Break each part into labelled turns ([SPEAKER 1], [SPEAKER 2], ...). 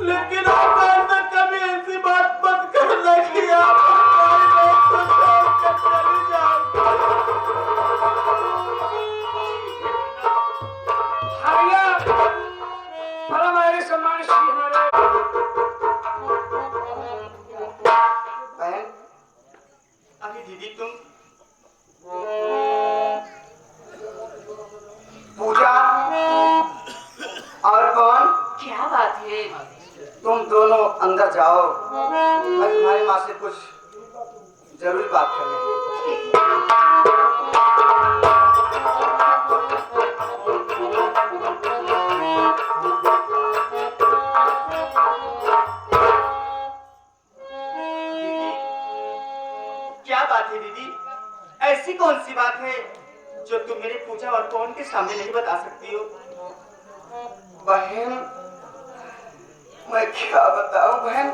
[SPEAKER 1] लेकिन आप कभी ऐसी बात मत करना कि आप तुम दोनों अंदर जाओ, मैं तुम्हारी माँ से कुछ जरूरी बात करनी है।
[SPEAKER 2] क्या बात है दीदी? ऐसी कौन सी बात है जो तुम मेरे पूजा और कौन के सामने नहीं बता सकती हो?
[SPEAKER 1] बहन, मैं क्या बताऊं बहन?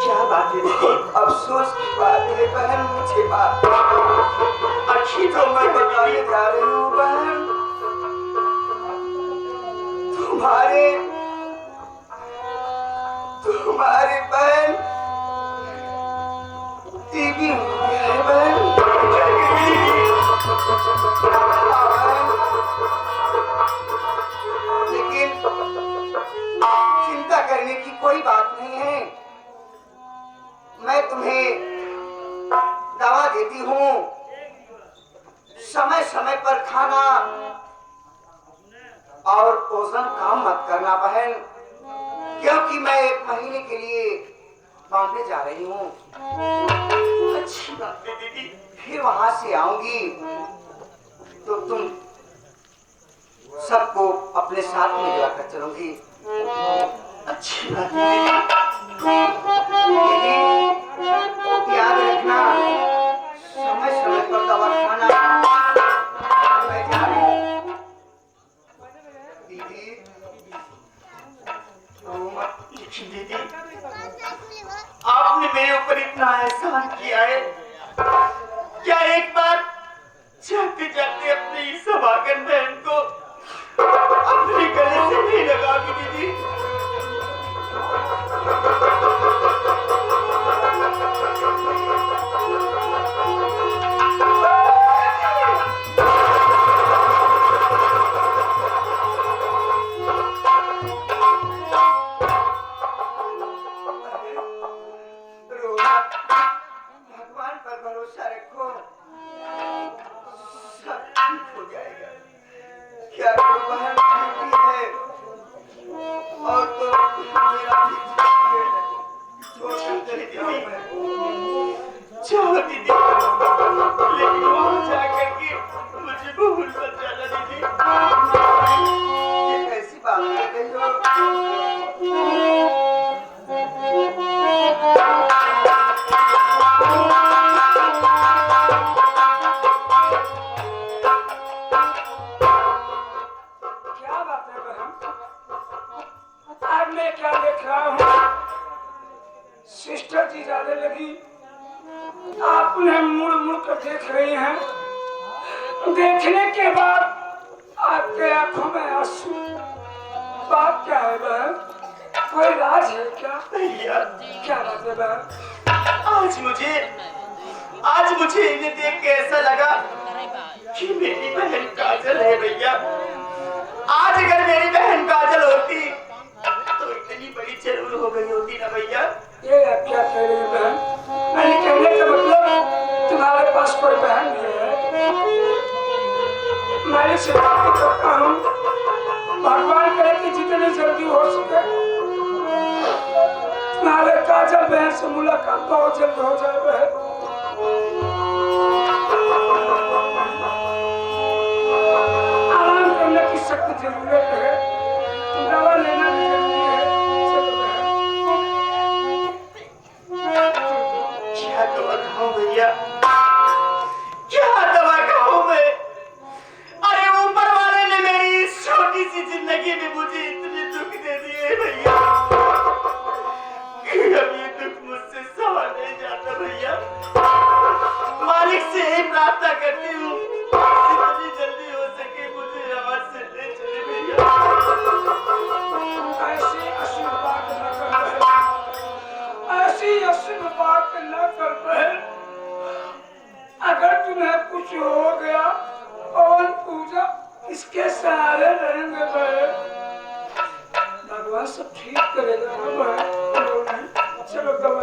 [SPEAKER 2] क्या बात है दीदी?
[SPEAKER 1] अफसोस की बात है बहन, मुझे बात
[SPEAKER 2] अच्छी तो
[SPEAKER 1] मैं बताने जा रही हूँ बहन। तुम्हारी बहन टीवी हो गया है बहन। लेकिन चिंता करने की कोई बात नहीं है। मैं तुम्हें दवा देती हूँ, समय समय पर खाना और ओजन काम मत करना बहन, क्योंकि मैं 1 महीने के लिए बॉम्बे जा रही हूँ।
[SPEAKER 2] अच्छी बात है दीदी।
[SPEAKER 1] फिर वहां से आऊंगी तो तुम सबको अपने साथ में लेकर चलूंगी।
[SPEAKER 2] अच्छी बात है
[SPEAKER 1] दीदी, याद रखना, समय समय पर दवा खाना। मैं जा रही हूँ दीदी।
[SPEAKER 2] दीदी, आपने मेरे ऊपर इतना एहसान किया है, क्या एक बार जाते जाते अपनी इस सौभाग्य बहन को अपने गले से नहीं लगाओगी दीदी?
[SPEAKER 1] भगवान पर भरोसा रखो, सब ठीक हो जाएगा। क्या बहन बेटी है और तो मेरा भी
[SPEAKER 2] चाहो दीदी, लेकिन वहां जाकर के मुझे भूल मत जाना दीदी।
[SPEAKER 1] ये कैसी बात कर रही हो?
[SPEAKER 3] क्या बात है बहन? आज मैं क्या देख रहा हूँ? सिस्टर जी जाने लगी, आप उन्हें मुड़ मुड़ कर देख रही हैं। देखने के बाद आपके आंखों में आंसू। बात क्या है बहन? कोई राज है क्या?
[SPEAKER 2] भैया,
[SPEAKER 3] क्या बात है बहन?
[SPEAKER 2] आज मुझे इन्हें देख के ऐसा लगा कि मेरी बहन काजल है भैया। आज अगर मेरी बहन काजल होती तो इतनी बड़ी जरूर हो गई होती ना भैया।
[SPEAKER 3] ये आप क्या कह रही हैं बहन? मैंने कहने का मतलब तुम्हारे पास कोई बहन नहीं है। मैं से बात करता हूँ, भगवान करे कि जितनी जल्दी हो सके तुम्हारे काजल बहन से मुलाकात बहुत जल्द हो जाए बहन। आराम करने की सख्त जरूरत है, दवा लेना भी जरूरी है। चलो
[SPEAKER 2] क्या दवा खाऊं भैया, क्या दवा खाऊं मैं? अरे ऊपर वाले ने मेरी इस छोटी सी जिंदगी में मुझे इतने दुख दे दिए भैया कि अब ये दुख मुझसे सहा नहीं जाता भैया। मालिक से यही प्रार्थना करती हूँ जितनी जल्दी हो सके मुझे यहाँ से ले चले भैया।
[SPEAKER 3] ऐसी अशुभ बात न कर बहन, ऐसी अशुभ बात न कर बहन। अगर तुम्हें कुछ हो गया, पवन पूजा इसके सहारे रहेंगे बहन। भगवान सब ठीक करेगा ना बहन। चलो दवा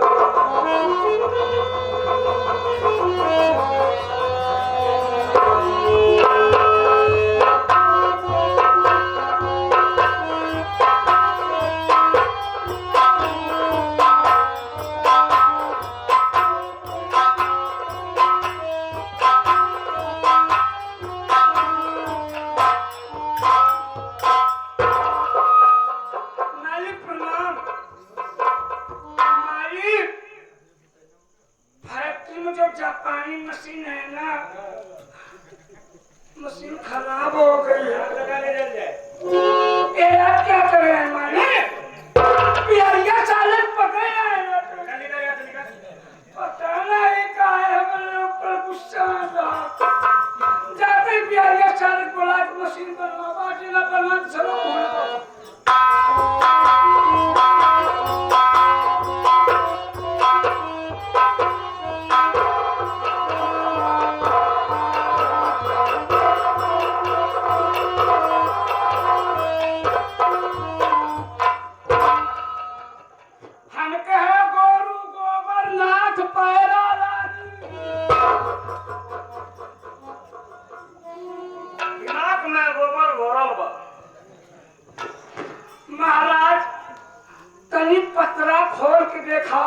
[SPEAKER 3] देखा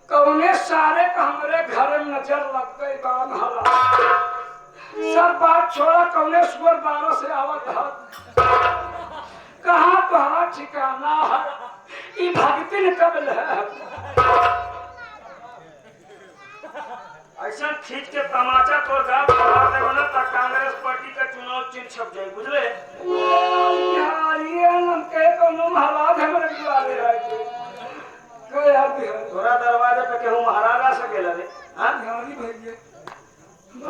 [SPEAKER 3] कौने सारे का हमरे घर में नजर लग गई बान हला सब बात छोड़ा कौने सुअर बारह से आवत है कहाँ तुम्हारा ठिकाना है ये भक्ति ने कबल है
[SPEAKER 2] ऐसा खींच के तमाचा तो गाँव खड़ा देगा ना तक कांग्रेस पार्टी का चुनाव चिन्ह छप जाए बुझले
[SPEAKER 3] यार ये हम कहे कोनो महाराज हमरे बुलावे रहे कोई आप भी है
[SPEAKER 2] तोरा दरवाजे पे केहू महाराज आ सकेला रे हां
[SPEAKER 3] यारी भैया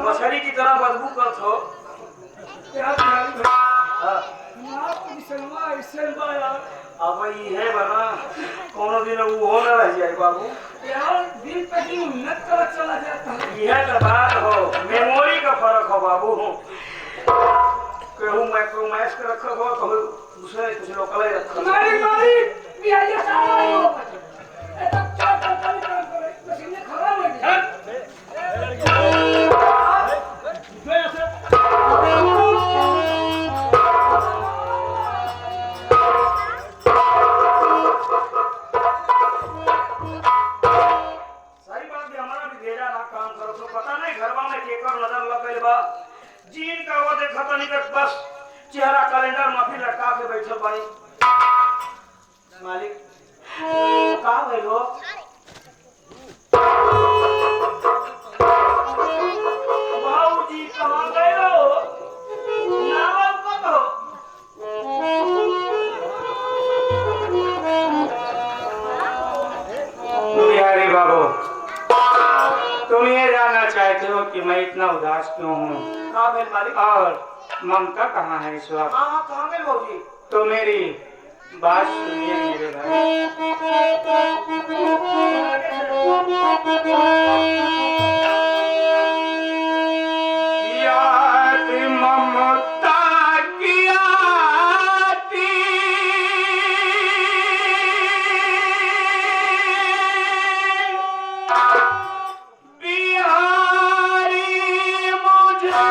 [SPEAKER 2] मछली की तरह बदबू करत हो
[SPEAKER 3] क्या यारी भैया
[SPEAKER 2] हां
[SPEAKER 3] ना इसलवा इसलवा यार
[SPEAKER 2] अब ये है बना कोनो दिन वो हो ना रह जाए बाबू
[SPEAKER 3] यार दिन पे दिन उन्नत कर चला जाता है
[SPEAKER 2] यह तो बात हो मेमोरी का फर्क हो बाबू कहूँ मैक्रोमैक्स का रखा हो कहूँ दूसरे कुछ लोकल ही रखा
[SPEAKER 3] मारी मारी बिया ये सारा ही हो ए तब क्या काम करे मशीन खराब हो गई
[SPEAKER 2] सारी बात भी हमारा भी भेजा ना काम करो तो पता नहीं घरवा में केकर नजर लग गई बा जीन का वो देखा तो नहीं कि बस चेहरा कैलेंडर में फिर रखा के बैठल बाई मालिक का भइलो बाबूजी कहाँ गए हो नावल कब हो बिहारी बाबू तुम ये जानना चाहते हो कि मैं इतना उदास क्यों हूँ
[SPEAKER 1] हाँ मेरे मालिक
[SPEAKER 2] और ममता कहाँ है इस वक्त
[SPEAKER 1] हाँ हाँ कहाँ गए भाजी
[SPEAKER 2] तो मेरी बात सुनिए मेरे भाई याद ममता की आती बिहारी मुझे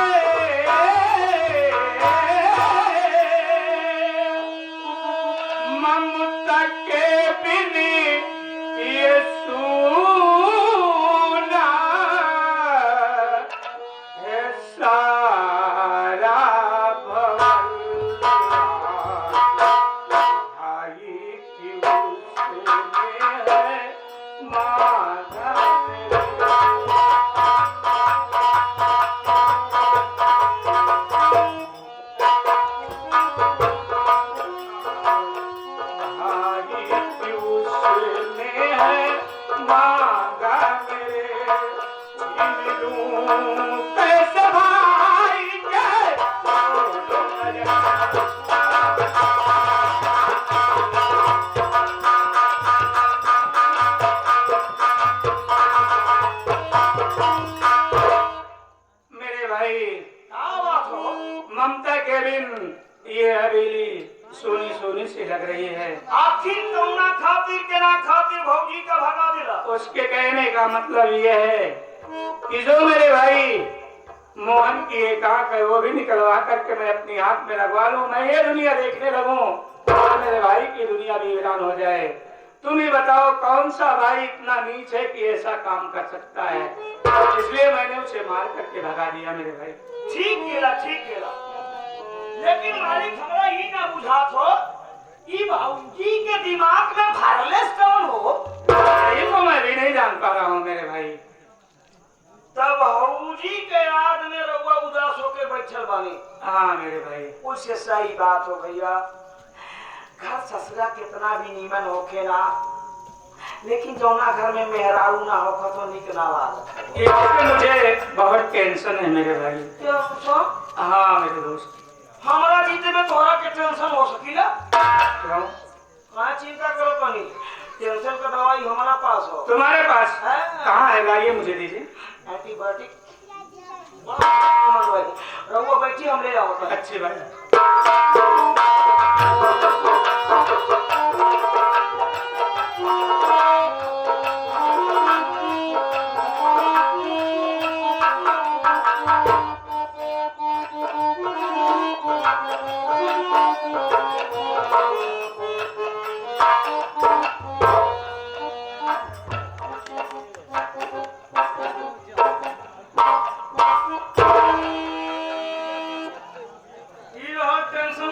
[SPEAKER 2] ममता के बिन ये सूना है सारा भवन भाई की उसमें है माधव मेरे भाई
[SPEAKER 1] क्या बात हो
[SPEAKER 2] ममता के बिन ये हवेली सोनी सोनी सी लग रही है
[SPEAKER 1] आखिर कौना खातिर केना खातिर भौजी का भगा दिला
[SPEAKER 2] उसके कहने का मतलब ये है कि जो मेरे भाई मोहन की एक आंख है वो भी निकलवा करके मैं अपनी आंख में लगवा लूं मैं ये दुनिया देखने लगूं और मेरे भाई की दुनिया भी वीरान हो जाए तुम ही बताओ कौन सा भाई इतना नीच है कि ऐसा काम कर सकता है इसलिए मैंने उसे मार करके भगा दिया मेरे भाई
[SPEAKER 1] ठीक केला लेकिन मालिक हमरा ही ना बुझात हो ई भौजी के दिमाग में भरलेस कौन हो
[SPEAKER 2] यही तो मैं भी नहीं जान पा रहा हूँ मेरे भाई
[SPEAKER 1] तब भौजी के याद में रउआ उदास होके बैठल बानी
[SPEAKER 2] हाँ मेरे भाई
[SPEAKER 1] उससे सही बात हो भैया घर ससुरा कितना भी नीमन होखे ना लेकिन जौना घर में मेहरारू ना होखा तो निक ना लागत
[SPEAKER 2] इससे मुझे बहुत टेंशन है मेरे भाई
[SPEAKER 1] क्यों सो
[SPEAKER 2] हाँ मेरे दोस्त
[SPEAKER 1] हमारा जीते में तोहरा के टेंशन हो सकीला
[SPEAKER 2] क्यों
[SPEAKER 1] कहाँ चिंता करो तनी टेंशन का दवाई हमारा पास हो
[SPEAKER 2] तुम्हारे पास
[SPEAKER 1] हाँ।
[SPEAKER 2] कहाँ है लाइए मुझे दीजिए
[SPEAKER 1] एंटीबायोटिक रहुआ बैठी हम ले आओ
[SPEAKER 2] अच्छी बात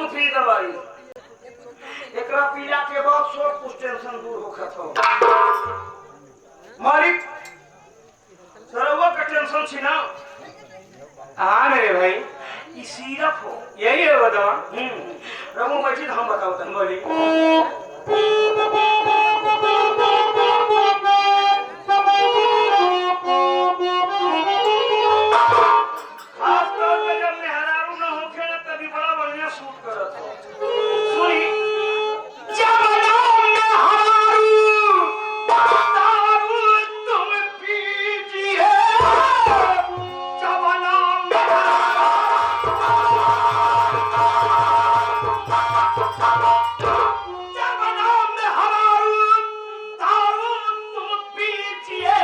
[SPEAKER 1] मुफ्त दवाई एकरा पीला के बाद सब कुछ टेंशन दूर होखत हो मालिक सरवा का टेंशन छी ना
[SPEAKER 3] हाँ मेरे भाई
[SPEAKER 1] ई सिरप हो
[SPEAKER 3] यही है वो दवा।
[SPEAKER 1] रघु बैठी हम बताओ तन
[SPEAKER 3] बोली
[SPEAKER 1] खास तौर पे जब मेहरारू ना होखे ना तभी बड़ा बढ़िया सूट करत हो सुनी जब नाम मेहरारू दारू तुम पीजिए जब नाम जब नाम मेहरारू दारू तुम पीजिए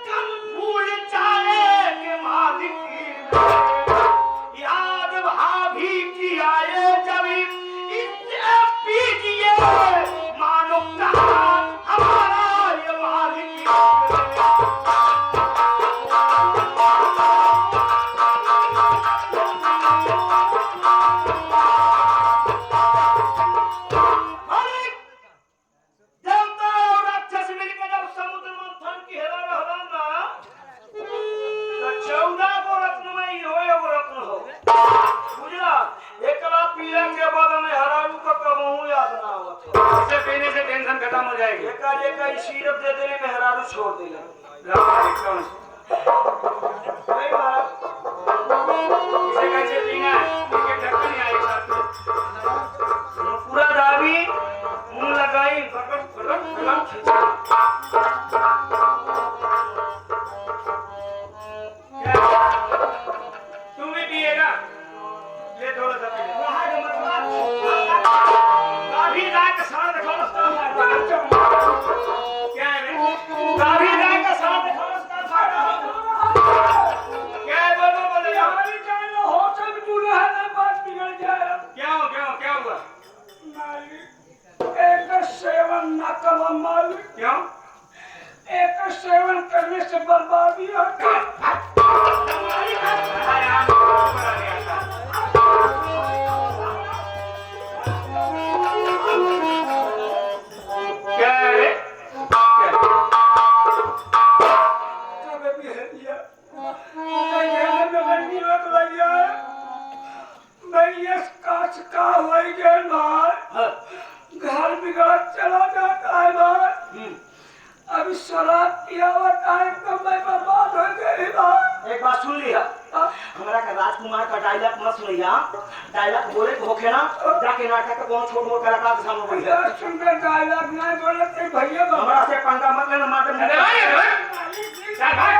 [SPEAKER 1] कल भूल जाएंगे मालिक याद भाभी की आए जब इससे पीजिए मानो कहा हमारा ये मालिक मालिक देवता और राक्षस मिलकर जब समुद्र मंथन की हेला रहला ना तो 14 गो रत्न में इहो एगो रत्न हो बुझला एकला पीला के बाद में हरारू का कबहू याद ना आवत हो
[SPEAKER 3] इसे पीने से टेंशन खत्म हो जाएगी।
[SPEAKER 1] एका एका ई सिरप दे देले में हरारू छोड़ देले नहीं महाराज
[SPEAKER 3] इसे कैसे पीना है इसके ढक्कन नहीं आए साथ में।
[SPEAKER 1] पूरा दाबी मुंह लगाई फटक फटक फटक खींचा
[SPEAKER 3] तू भी पिएगा ले थोड़ा सा पी ले।
[SPEAKER 1] वहां जो मतलब गाभी गाय का साड़ देखो
[SPEAKER 3] क्या है बे?
[SPEAKER 1] गाभी गाय का साड़ देखो
[SPEAKER 3] क्या है बोलो बोलो
[SPEAKER 1] हमारी जान होटल में पूरा है ना बात बिगड़ जाए
[SPEAKER 3] क्या हुआ
[SPEAKER 1] एक सेवन न करो मालिक
[SPEAKER 3] क्यों
[SPEAKER 1] एक सेवन करने से बर्बादी होती
[SPEAKER 3] अरे आप ऊपर आ गया था। क्या है बे? क्या?
[SPEAKER 1] कभी भी है दिया कहीं में गंदी लग लगी है मैं ये कांच का हो गया ना घर बिगड़ चला जाता है ना अभी शराब पिया हुआ टाइम तो मैं बर्बाद हो गई ना एक बात सुन लिया हमरा का राजकुमार का डायलॉग मत सुनिया डायलॉग बोले तो होखे ना जाके नाटक का कौन छोट मोट कलाकार के सामने बोल गया सुंदर डायलॉग नहीं बोले तो भैया हमरा से पंगा मत लेना मालूम
[SPEAKER 3] अरे भाई, चल भाई,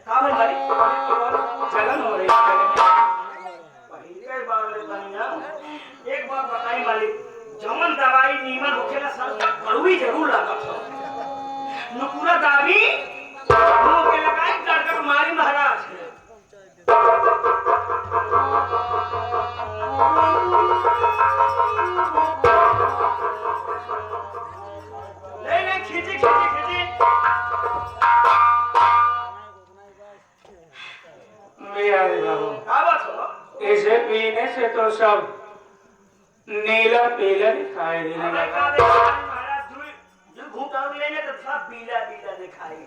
[SPEAKER 1] काबिल भाई
[SPEAKER 3] जलन हो रही है।
[SPEAKER 1] पहले बार ले बनिया एक बात बताई मालिक जमन दवाई नीमन होखे ना सर कड़वी जरूर लागत हो न पूरा दाबी मुंह के लगाई कर मारी महाराज ले ले खींची खींची खींची
[SPEAKER 3] बिहारी बाबू
[SPEAKER 1] क्या बात हो
[SPEAKER 3] इसे पीने से तो सब नीला पीला दिखाई देने
[SPEAKER 1] हमें
[SPEAKER 3] लगा।
[SPEAKER 1] का देखा महाराज जो घूंटा लेने तो सब पीला पीला दिखाई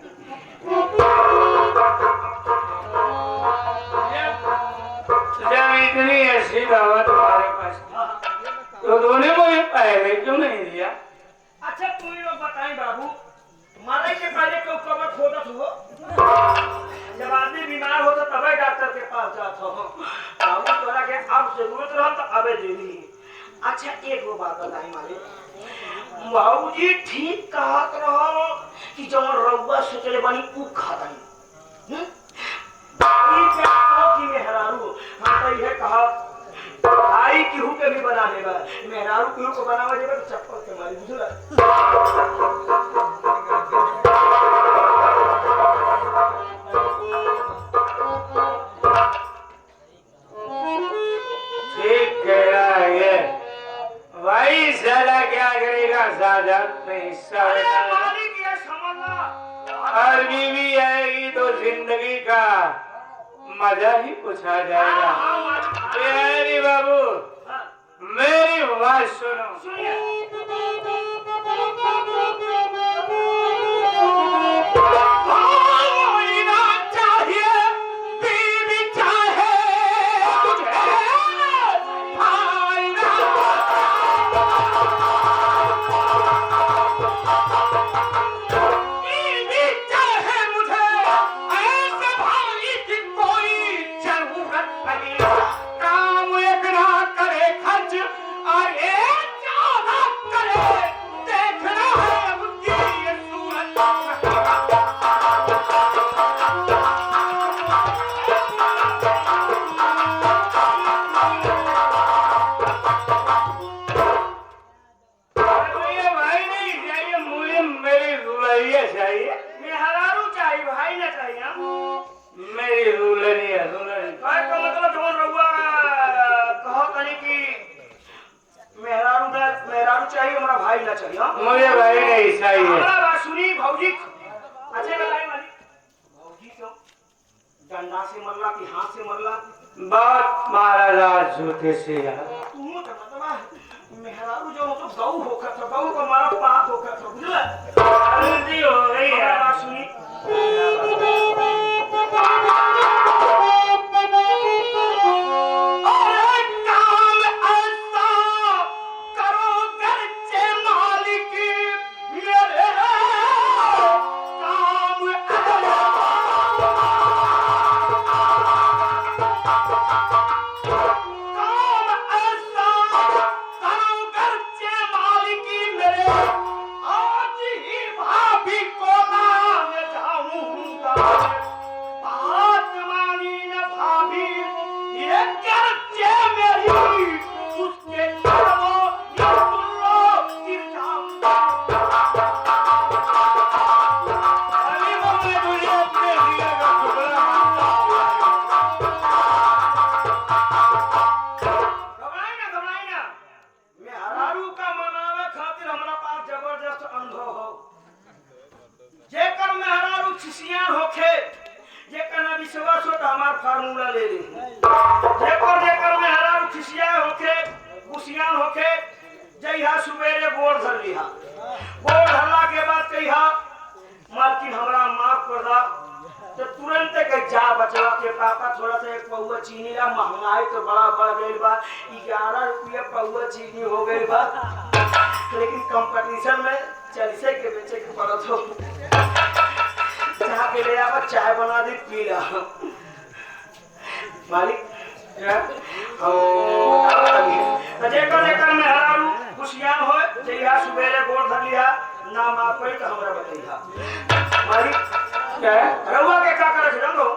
[SPEAKER 3] जब इतनी ऐसी दवा तुम्हारे पास तो तूने मुझे पहले क्यों नहीं दिया?
[SPEAKER 1] अच्छा तुम ही लोग बताएं बाबू मरे के पहले क्यों कबर खोदत हो जब आदमी बीमार होता तभी डॉक्टर के पास जाता हो बाबू तोरा के अब जरूरत रहा तो अबे दे दी अच्छा एक वो बात बताई मालिक बाबूजी ठीक कहत रहो कि जब रउआ सोचले बनी उ खादाई भाई के कहो कि मेहरारू हाँ तो यह कहा भाई केहू के भी बना देगा मेहरारू केहू को बनावा देगा तो चप्पल के मारी बुझला
[SPEAKER 2] हिस्सा
[SPEAKER 1] अरे
[SPEAKER 2] बता दे।
[SPEAKER 1] मालिक ये समझना।
[SPEAKER 2] और बीवी आएगी तो जिंदगी का मजा ही कुछ आ जाएगा।
[SPEAKER 1] हाँ, मालिक।
[SPEAKER 2] प्यारी बाबू
[SPEAKER 1] हाँ,
[SPEAKER 2] मेरी बात सुनो।
[SPEAKER 1] सुनिए। मेहरारू चाहिए भाई ना चाहिए।
[SPEAKER 2] मेरी दुल्हन है दुल्हन।
[SPEAKER 1] भाई का मतलब जोन रहुआ कहो कहीं कि मेहरारू चाहिए हमारा भाई ना चाहिए। हाँ?
[SPEAKER 2] मुझे भाई नहीं चाहिए।
[SPEAKER 1] हमारा बात सुनी भौजी। अच्छे बताइए मालिक। भौजी क्यों डंडा से मरला कि हाथ से मरला?
[SPEAKER 2] बात महाराज झूठे से यार।
[SPEAKER 1] तू तो मतलब मेहरारू जो तो गऊ होकर था, गऊ को मारा पाप होकर था, बुझला?
[SPEAKER 2] गलती हो गई
[SPEAKER 1] हमारा
[SPEAKER 2] है।
[SPEAKER 1] बात सुनी। फार्मूला ले ली। जेकर में हरा खिसिया होके कुसियान होके जइहा सुबेरे गोड़ धर लिहा। गोड़ धरला के बाद कहिहा मालकिन हमरा माफ कर दा, तो तुरंत के जा बचवा के पापा थोड़ा सा एक पौवा चीनी ला, महंगाई तो बड़ा बढ़ गई बा, 11 रुपया पौवा चीनी हो गई बा, लेकिन कंपटीशन में 40 के बेचे के पड़त हो। के ले आवा चाय बना दी पी ला। मालिक जेकर में हरारू खुशियान हो जइहा सुबेरे गोड़ धर लिहा ना माफ पड़ी तो हमरा बतइहा। मालिक
[SPEAKER 2] क्या
[SPEAKER 1] रउआ के का करे रंगो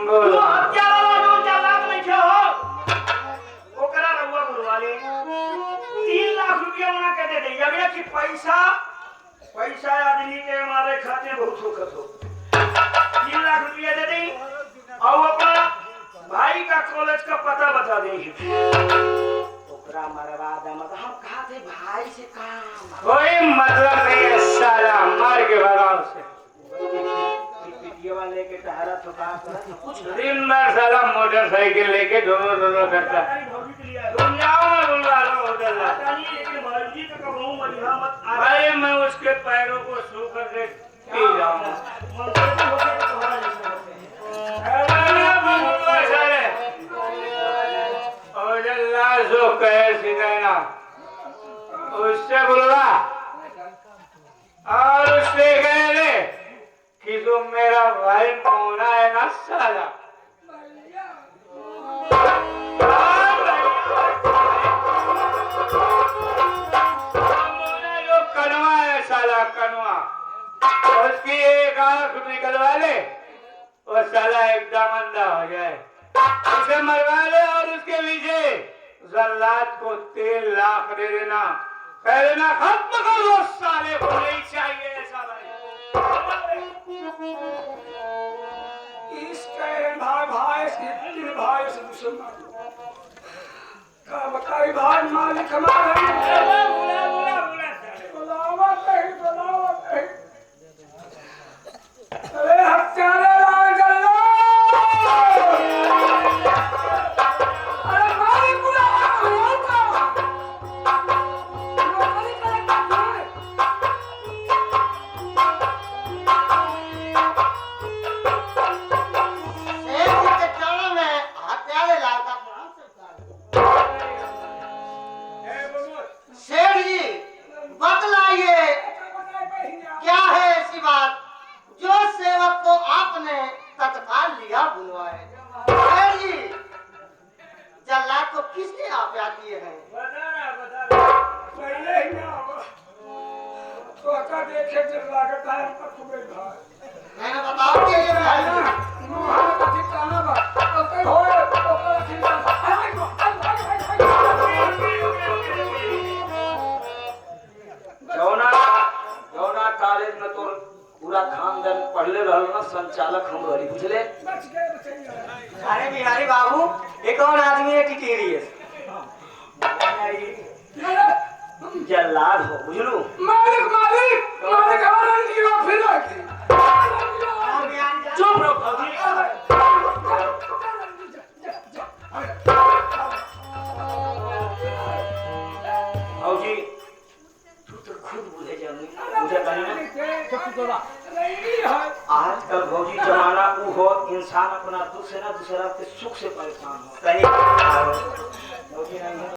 [SPEAKER 2] बोल
[SPEAKER 1] तू हत्या वाला जो चालाक नहीं छे हो ओकरा रउआ बुलवा ले 3 लाख रुपया उना के दे दे। अगर कि पैसा आदमी के मारे खाते बहुत होखत हो। 3 लाख रुपया दे दी और अपना भाई का कॉलेज का पता बता देंगे। ओकरा मरवा दे मत हम कहा थे भाई से काम
[SPEAKER 2] कोई मतलब नहीं है साला मार के भगाओ से।
[SPEAKER 1] पिटिया वाले के टहरा तो काम कर कुछ
[SPEAKER 2] दिन भर साला मोटरसाइकिल लेके दोनों करता है। तुम जाओ मैं बुलवा लो होटल ला।
[SPEAKER 1] लेकिन मर्जी का कहूं मरिया मत
[SPEAKER 2] भाई मैं उसके पैरों को छू कर के पी जाऊंगा।
[SPEAKER 1] मंत्री हो गए तुम्हारा जैसा होते हैं।
[SPEAKER 2] जो कहे सीधा उससे बुलवा और उससे कह दे कि जो मेरा भाई मोना है ना साला मोना जो कनवा है साला कनवा उसकी एक आंख निकलवा ले वो साला एकदम अंधा हो जाए। उसे मरवा ले और उसके पीछे जल्लाद को 3 लाख दे देना, कह देना खत्म करो साले को नहीं चाहिए ऐसा भाई।
[SPEAKER 3] इसके भाई से 3 भाई से दुश्मन का बताई भाई मालिक हमारा बुलावा कहीं अरे हत्यारे लाल गल्लो अरे मारी बुला
[SPEAKER 2] शेर जी बतलाइए क्या है ऐसी बात जो सेवक को आपने तत्काल लिया बुलवाए। शेर जी जल्लाद को किसने आज्ञा दिए हैं?
[SPEAKER 3] पहले ही ना तो का देखे जब लागत है पर खूबे भाई
[SPEAKER 2] मैंने बताओ कि ये
[SPEAKER 3] ना मुहाने का ठिकाना बा तो कहीं होए तो का ठिकाना हाय
[SPEAKER 1] जौना कॉलेज में तो पूरा खानदान पढ़ले रहल ना संचालक हम रही बुझले।
[SPEAKER 3] बच गए बचैया
[SPEAKER 2] अरे बिहारी बाबू ये कौन आदमी है टिटेरी है?
[SPEAKER 1] जल्लाद हो बुझलू।
[SPEAKER 3] मालिक मालिक मालिक हमारा नीवा फिर आके
[SPEAKER 1] चुप रहो फौजी। फौजी तू तो खुद बुझे जानी बुझे कहीं ना। आजकल फौजी जमाना वो हो इंसान अपना दूसरा के सुख से परेशान हो।
[SPEAKER 2] सही
[SPEAKER 1] फौजी नहीं है।